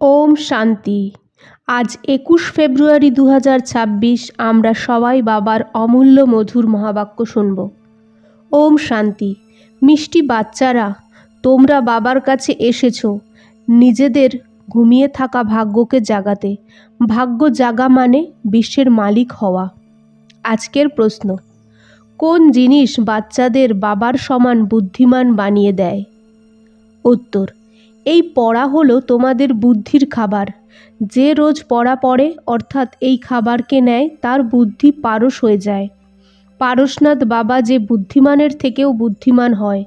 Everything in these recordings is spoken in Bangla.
ওম শান্তি। আজ ২১ ফেব্রুয়ারি ২০২৬ আমরা সবাই বাবার অমূল্য মধুর মহাবাক্য শুনব। ওম শান্তি। মিষ্টি বাচ্চারা, তোমরা বাবার কাছে এসেছো নিজেদের ঘুমিয়ে থাকা ভাগ্যকে জাগাতে। ভাগ্য জাগা মানে বিশ্বের মালিক হওয়া। আজকের প্রশ্ন, কোন জিনিস বাচ্চাদের বাবার সমান বুদ্ধিমান বানিয়ে দেয়? উত্তর, এই পড়া হলো তোমাদের বুদ্ধির খাবার। যে রোজ পড়া পড়ে অর্থাৎ এই খাবারকে নেয় তার বুদ্ধি পারস হয়ে যায়। পারসনাথ বাবা যে বুদ্ধিমানের থেকেও বুদ্ধিমান হয়,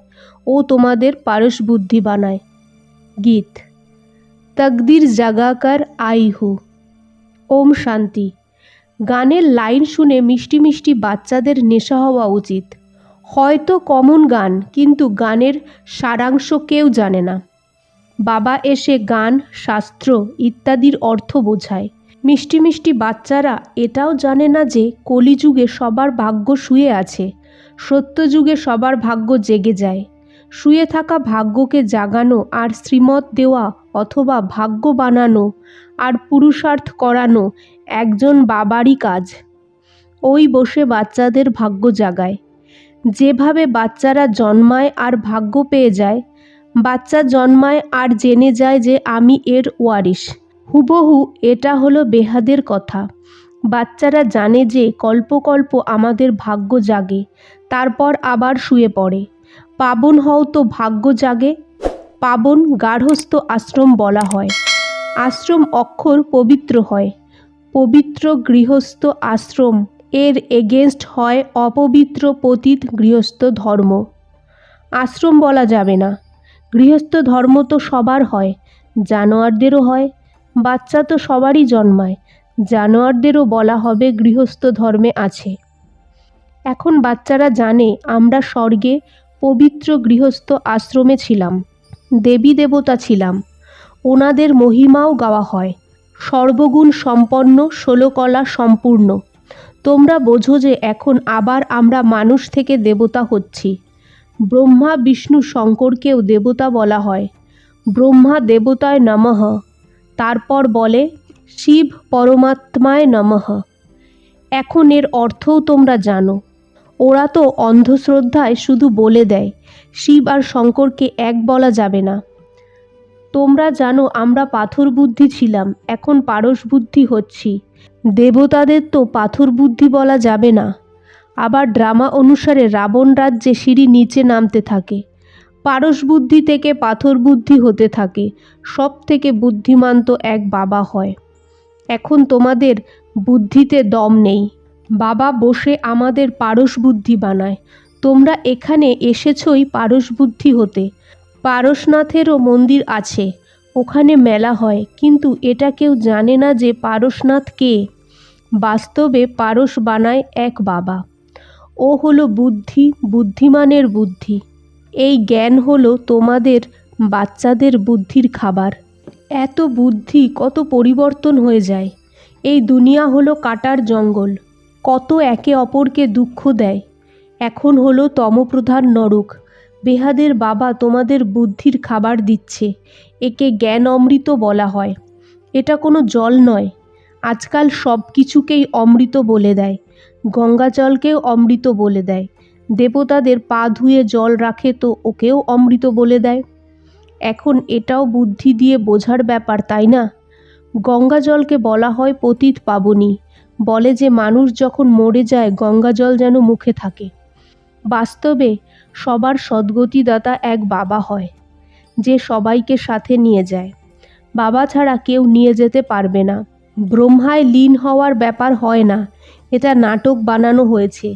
ও তোমাদের পারস বুদ্ধি বানায়। গীত। তকদির জাগাকর আই হু। ওম শান্তি। গানের লাইন শুনে মিষ্টি মিষ্টি বাচ্চাদের নেশা হওয়া উচিত। হয়তো কমন গান, কিন্তু গানের সারাংশ কেউ জানে না। বাবা এসে গান, শাস্ত্র ইত্যাদির অর্থ বোঝায়। মিষ্টি মিষ্টি বাচ্চারা এটাও জানে না যে কলিযুগে সবার ভাগ্য শুয়ে আছে, সত্যযুগে সবার ভাগ্য জেগে যায়। শুয়ে থাকা ভাগ্যকে জাগানো আর শ্রীমত দেওয়া অথবা ভাগ্য বানানো আর পুরুষার্থ করানো একজন বাবারই কাজ। ওই বসে বাচ্চাদের ভাগ্য জাগায়। যেভাবে বাচ্চারা জন্মায় আর ভাগ্য পেয়ে যায়, বাচ্চা জন্মায় আর জেনে যায় যে আমি এর ওয়ারিশ। হুবহু এটা হলো বেহাদের কথা। বাচ্চারা জানে যে কল্প কল্প আমাদের ভাগ্য জাগে, তারপর আবার শুয়ে পড়ে। পাবন হও তো ভাগ্য জাগে। পাবন গার্হস্থ আশ্রম বলা হয়। আশ্রম অক্ষর পবিত্র হয়। পবিত্র গৃহস্থ আশ্রম, এর এগেনস্ট হয় অপবিত্র পতিত গৃহস্থ ধর্ম। আশ্রম বলা যাবে না। গৃহস্থ ধর্ম তো সবার হয়, জানোয়ারদেরও হয়। বাচ্চা তো সবারই জন্মায়, জানোয়ারদেরও বলা হবে গৃহস্থ ধর্মে আছে। এখন বাচ্চারা জানে আমরা স্বর্গে পবিত্র গৃহস্থ আশ্রমে ছিলাম, দেবী দেবতা ছিলাম, ওনাদের মহিমাও গাওয়া হয়। সর্বগুণ সম্পন্ন, 16 কলা সম্পূর্ণ। তোমরা বোঝো যে এখন আবার আমরা মানুষ থেকে দেবতা হচ্ছি। ব্রহ্মা বিষ্ণু শঙ্করকেও দেবতা বলা হয়। ব্রহ্মা দেবতায় নমঃ, তারপর বলে শিব পরমাত্মায় নমঃ। এখন এর অর্থও তোমরা জানো। ওরা তো অন্ধশ্রদ্ধায় শুধু বলে দেয়, শিব আর শঙ্করকে এক বলা যাবে না। তোমরা জানো আমরা পাথর বুদ্ধি ছিলাম, এখন পারস বুদ্ধি হচ্ছি। দেবতাদের তো পাথর বুদ্ধি বলা যাবে না। আবার ড্রামা অনুসারে রাবণ রাজ্যে সিঁড়ি নিচে নামতে থাকে। পারস বুদ্ধি থেকে পাথর বুদ্ধি হতে থাকে। সব থেকে বুদ্ধিমান তো এক বাবা হয়। এখন তোমাদের বুদ্ধিতে দম নেই। বাবা বসে আমাদের পারস বুদ্ধি বানায়। তোমরা এখানে এসেছই পারস বুদ্ধি হতে। পারসনাথেরও মন্দির আছে, ওখানে মেলা হয়, কিন্তু এটা কেউ জানে না যে পারসনাথ কে। বাস্তবে পারস বানায় এক বাবা। ও হলো বুদ্ধি, বুদ্ধিমানের বুদ্ধি। এই জ্ঞান হলো তোমাদের বাচ্চাদের বুদ্ধির খাবার। এত বুদ্ধি কত পরিবর্তন হয়ে যায়। এই দুনিয়া হলো কাটার জঙ্গল, কত একে অপরকে দুঃখ দেয়। এখন হলো তমপ্রধান নরক। বেহাদের বাবা তোমাদের বুদ্ধির খাবার দিচ্ছে। একে জ্ঞান অমৃত বলা হয়। এটা কোনো জল নয়। আজকাল সব কিছুকেই অমৃত বলে দেয়। গঙ্গা জলকেও অমৃত বলে দেয়। দেবতাদের পা ধুয়ে জল রাখে তো ওকেও অমৃত বলে দেয়। এখন এটাও বুদ্ধি দিয়ে বোঝার ব্যাপার, তাই না? গঙ্গা জলকে বলা হয় পতিত পাবনী। বলে যে মানুষ যখন মরে যায় গঙ্গা জল যেন মুখে থাকে। বাস্তবে সবার সদ্গতিদাতা এক বাবা হয়, যে সবাইকে সাথে নিয়ে যায়। বাবা ছাড়া কেউ নিয়ে যেতে পারবে না। ব্রহ্মায় লীন হওয়ার ব্যাপার হয় না, এটা নাটক বানানো হয়েছে।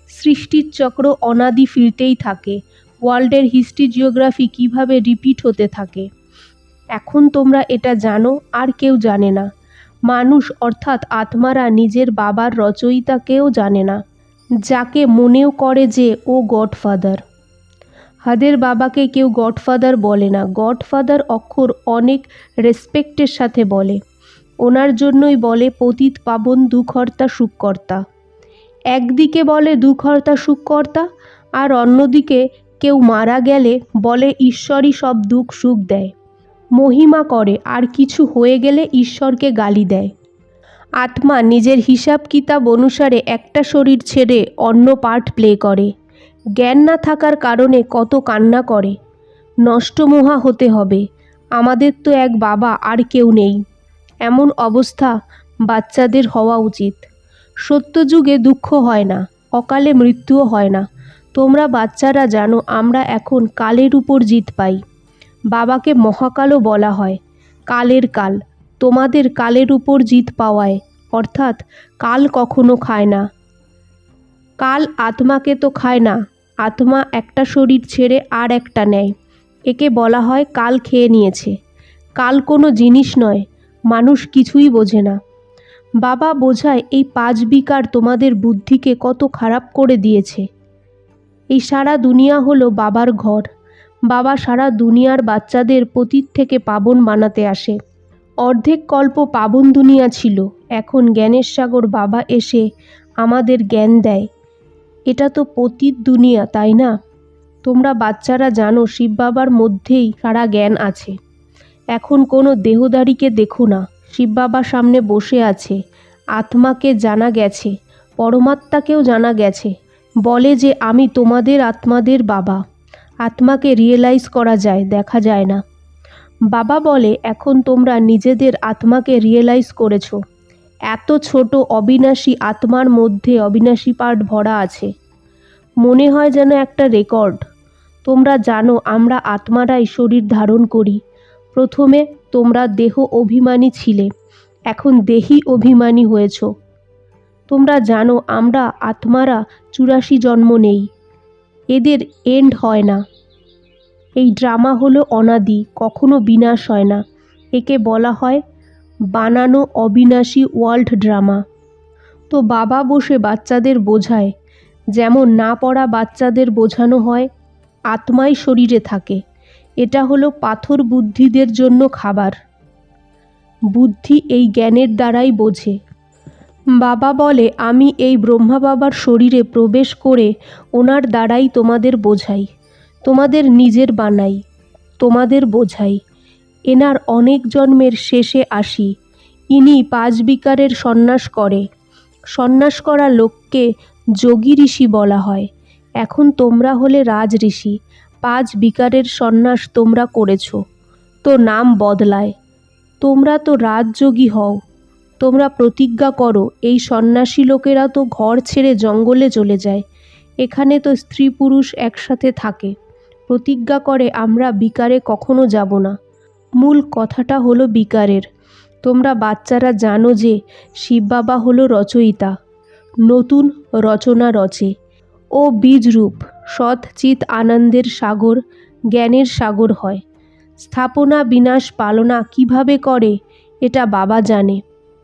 সৃষ্টির চক্র অনাদি ফিরতেই থাকে। ওয়ার্ল্ডের হিস্ট্রি জিওগ্রাফি কিভাবে রিপিট হতে থাকে। এখন তোমরা এটা জানো, আর কেউ জানে না। মানুষ অর্থাৎ আত্মারা নিজের বাবার রচয়িতাকেও জানে না, যাকে মনেও করে যে ও গডফাদার। হাদের বাবাকে কেউ গডফাদার বলে না। গডফাদার অক্ষর অনেক রেসপেক্টের সাথে বলে। ওনার জন্যই বলে পতিত পাবন দুঃখহর্তা সুখকর্তা। একদিকে বলে দুঃখহর্তা সুখকর্তা, আর অন্যদিকে কেউ মারা গেলে বলে ঈশ্বরই সব দুঃখ সুখ দেয়। মহিমা করে, আর কিছু হয়ে গেলে ঈশ্বরকে গালি দেয়। আত্মা নিজের হিসাব কিতাব অনুসারে একটা শরীর ছেড়ে অন্য পার্ট প্লে করে। জ্ঞান না থাকার কারণে কত কান্না করে। নষ্টমোহা হতে হবে। আমাদের তো এক বাবা, আর কেউ নেই। এমন অবস্থা বাচ্চাদের হওয়া উচিত। সত্যযুগে দুঃখ হয় না, অকালে মৃত্যুও হয় না। তোমরা বাচ্চারা জানো আমরা এখন কালের উপর জিত পাই। বাবাকে মহাকালও বলা হয়। কালের কাল। তোমাদের কালের উপর জিত পাওয়ায়, অর্থাৎ কাল কখনো খায় না। কাল আত্মাকে তো খায় না। আত্মা একটা শরীর ছেড়ে আর একটা নেয়। একে বলা হয় কাল খেয়ে নিয়েছে। কাল কোনো জিনিস নয়। মানুষ কিছুই বোঝে না। বাবা বোঝায় এই 5 বিকার তোমাদের বুদ্ধিকে কত খারাপ করে দিয়েছে। এই সারা দুনিয়া হলো বাবার ঘর। বাবা সারা দুনিয়ার বাচ্চাদের পতীত থেকে পাবন বানাতে আসে। অর্ধেক কল্প পাবন দুনিয়া ছিল, এখন জ্ঞানের সাগর বাবা এসে আমাদের জ্ঞান দেয়। এটা তো পতীত দুনিয়া, তাই না? তোমরা বাচ্চারা জানো শিব বাবার মধ্যেই সারা জ্ঞান আছে। এখন কোনো দেহধারীকে দেখো না। শিব বাবা সামনে বসে আছে। আত্মাকে জানা গেছে, পরমাত্মাকেও জানা গেছে। বলে যে আমি তোমাদের আত্মাদের বাবা। আত্মাকে রিয়েলাইজ করা যায়, দেখা যায় না। বাবা বলে এখন তোমরা নিজেদের আত্মাকে রিয়েলাইজ করেছো। এত ছোট অবিনাশী আত্মার মধ্যে অবিনাশী পার্ট ভরা আছে। মনে হয় যেন একটা রেকর্ড। তোমরা জানো আমরা আত্মারাই শরীর ধারণ করি। প্রথমে তোমরা দেহ অভিমানী ছিলে, এখন দেহি অভিমানী হয়েছ। তোমরা জানো আমরা আত্মারা 84 জন্ম নেই। এদের এন্ড হয় না। এই ড্রামা হলো অনাদি, কখনো বিনাশ হয় না। একে বলা হয় বানানো অবিনাশী ওয়ার্ল্ড ড্রামা। তো বাবা বসে বাচ্চাদের বোঝায়, যেমন না পড়া বাচ্চাদের বোঝানো হয় আত্মাই শরীরে থাকে। এটা হলো পাথর বুদ্ধিদের জন্য খাবার। বুদ্ধি এই জ্ঞানের দ্বারাই বোঝে। বাবা বলে আমি এই ব্রহ্মা বাবার শরীরে প্রবেশ করে ওনার দ্বারাই তোমাদের বোঝাই, তোমাদের নিজের বানাই, তোমাদের বোঝাই। এনার অনেক জন্মের শেষে আসি। ইনি 5 বিকারের সন্ন্যাস করে। সন্ন্যাস করা লোককে যোগী ঋষি বলা হয়। এখন তোমরা হলে রাজ ঋষি। 5 বিকারের সন্ন্যাস তোমরা করেছ, তো নাম বদলায়। তোমরা তো রাজযোগী হও। তোমরা প্রতিজ্ঞা করো এই সন্ন্যাসী লোকেরা তো ঘর ছেড়ে জঙ্গলে চলে যায়। এখানে তো স্ত্রী পুরুষ একসাথে থাকে। প্রতিজ্ঞা করে আমরা বিকারে কখনো যাব না। মূল কথাটা হলো বিকারের। তোমরা বাচ্চারা জানো যে শিব বাবা হলো রচয়িতা, নতুন রচনা রচে। ও বীজরূপ সৎ চিত আনন্দের সাগর, জ্ঞানের সাগর হয়। স্থাপনা বিনাশ পালনা কিভাবে করে এটা বাবা জানে,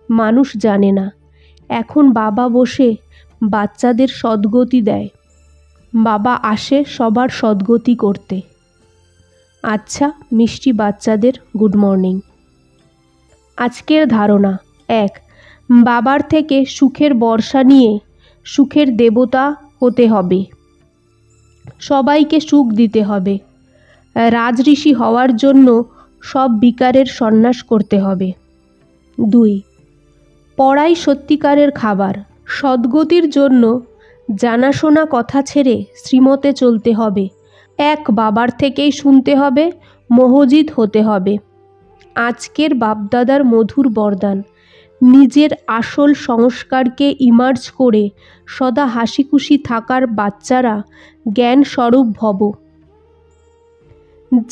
মানুষ জানে না। এখন বাবা বসে বাচ্চাদের সদ্গতি দেয়। বাবা আসে সবার সদ্গতি করতে। আচ্ছা মিষ্টি বাচ্চাদের গুড মর্নিং। আজকের ধারণা 1, বাবার থেকে সুখের বর্ষা নিয়ে সুখের দেবতা হতে হবে। সবাইকে সুখ দিতে হবে। রাজঋষি হওয়ার জন্য সব বিকারের সন্ন্যাস করতে হবে। 2, পড়াই সত্যিকারের খাবার। সদ্গতির জন্য জানাশোনা কথা ছেড়ে শ্রীমতে চলতে হবে। এক বাবার থেকেই শুনতে হবে, মোহজিদ হতে হবে। আজকের বাপদাদার মধুর বরদান, নিজের আসল সংস্কারকে ইমার্জ করে সদা হাসি খুশি থাকার বাচ্চারা জ্ঞান স্বরূপ ভব।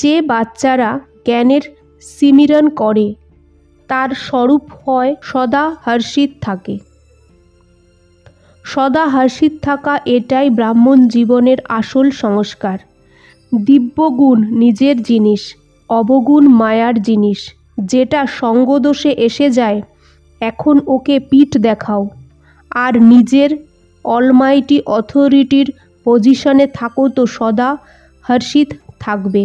যে বাচ্চারা জ্ঞানের সিমিরন করে তার স্বরূপ হয় সদা হর্ষিত থাকে। সদা হর্ষিত থাকা এটাই ব্রাহ্মণ জীবনের আসল সংস্কার। দিব্যগুণ নিজের জিনিস, অবগুণ মায়ার জিনিস। যেটা সঙ্গদোষে এসে যায় এখন ওকে পিঠ দেখাও, আর নিজের অলমাইটি অথরিটির পজিশনে থাকো তো সদা হর্ষিত থাকবে।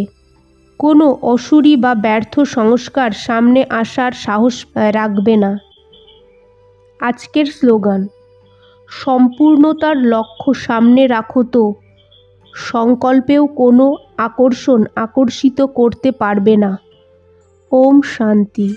কোনো অসুরি বা ব্যর্থ সংস্কার সামনে আসার সাহস রাখবে না। আজকের স্লোগান, সম্পূর্ণতার লক্ষ্য সামনে রাখো তো সংকল্পেও কোনো আকর্ষণ আকর্ষিত করতে পারবে না। ওম শান্তি।